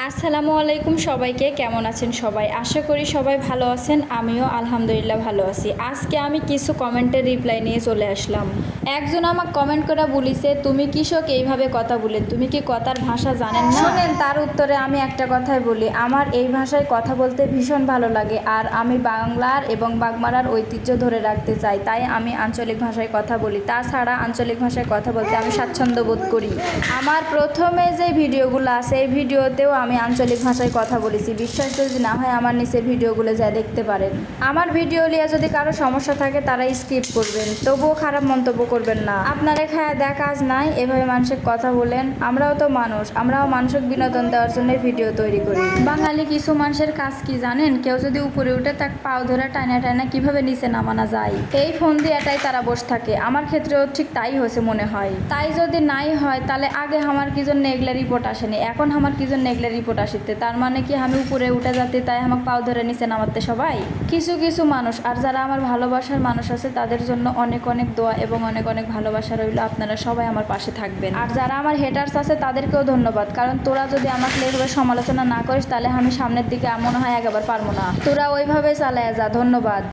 আসসালামু আলাইকুম সবাইকে, কেমন আছেন সবাই? আশা করি সবাই ভালো আছেন। আমিও আলহামদুলিল্লাহ ভালো আছি। আজকে আমি কিছু কমেন্টের রিপ্লাই নিয়ে চলে আসলাম। একজন আমাকে কমেন্ট করে বলিছে, তুমি কৃষক এইভাবে কথা বলে, তুমি কি কথার ভাষা জানেন না? শোনেন, তার উত্তরে আমি একটা কথাই বলি, আমার এই ভাষায় কথা বলতে ভীষণ ভালো লাগে, আর আমি বাংলার এবং বাগমারার ঐতিহ্য ধরে রাখতে চাই, তাই আমি আঞ্চলিক ভাষায় কথা বলি। তাছাড়া আঞ্চলিক ভাষায় কথা বলতে আমি স্বাচ্ছন্দ্য বোধ করি। আমার প্রথমে যে ভিডিওগুলো আছে এই ভিডিওতেও আমি আঞ্চলিক ভাষায় কথা বলেছি। বিশ্বাস যদি না হয় আমার নিচের ভিডিওগুলো যা দেখতে পারেন। আমার ভিডিও নিয়ে যদি কারো সমস্যা থাকে তারা স্কিপ করবেন, তবুও খারাপ মন্তব্য করবেন না। আপনারা খায় দেখ কাজ নাই এভাবে মানুষের কথা বলেন। আমরাও তো মানুষ, আমরাও মানসিক বিনোদন দেওয়ার জন্য ভিডিও তৈরি করি। বাঙালি কিছু মানুষের কাজ কি জানেন? কেউ যদি উপরে উঠে তাক পাও ধরে টানা টানা কিভাবে নিচে নামানো যায়, এই ফোন দিয়ে এটাই তারা বসে থাকে। আমার ক্ষেত্রেও ঠিক তাই হয়েছে মনে হয়। তাই যদি নাই হয় তাহলে আগে আমার কি জন্য এগুলা রিপোর্ট আসেনি, এখন আমার কি জন্য এগুলা রিপোর্ট আসিতে? তার মানে কি আমি উপরে উঠে যাতে তাই আমাকে পাও ধরে নিচে নামাতে সবাই? কিছু কিছু মানুষ, আর যারা আমার ভালোবাসার মানুষ আছে তাদের জন্য অনেক অনেক দোয়া এবং অনেক অনেক ভালোবাসা রইল। আপনারা সবাই আমার পাশে থাকবেন। আর যারা আমার হেটার্স আছে তাদেরকেও ধন্যবাদ, কারণ তোরা যদি আমাকে এইভাবে সমালোচনা না করিস তাহলে আমি সামনের দিকে মনে হয় একেবারে পারবো না। তোরা ওইভাবে চালায় যা। ধন্যবাদ।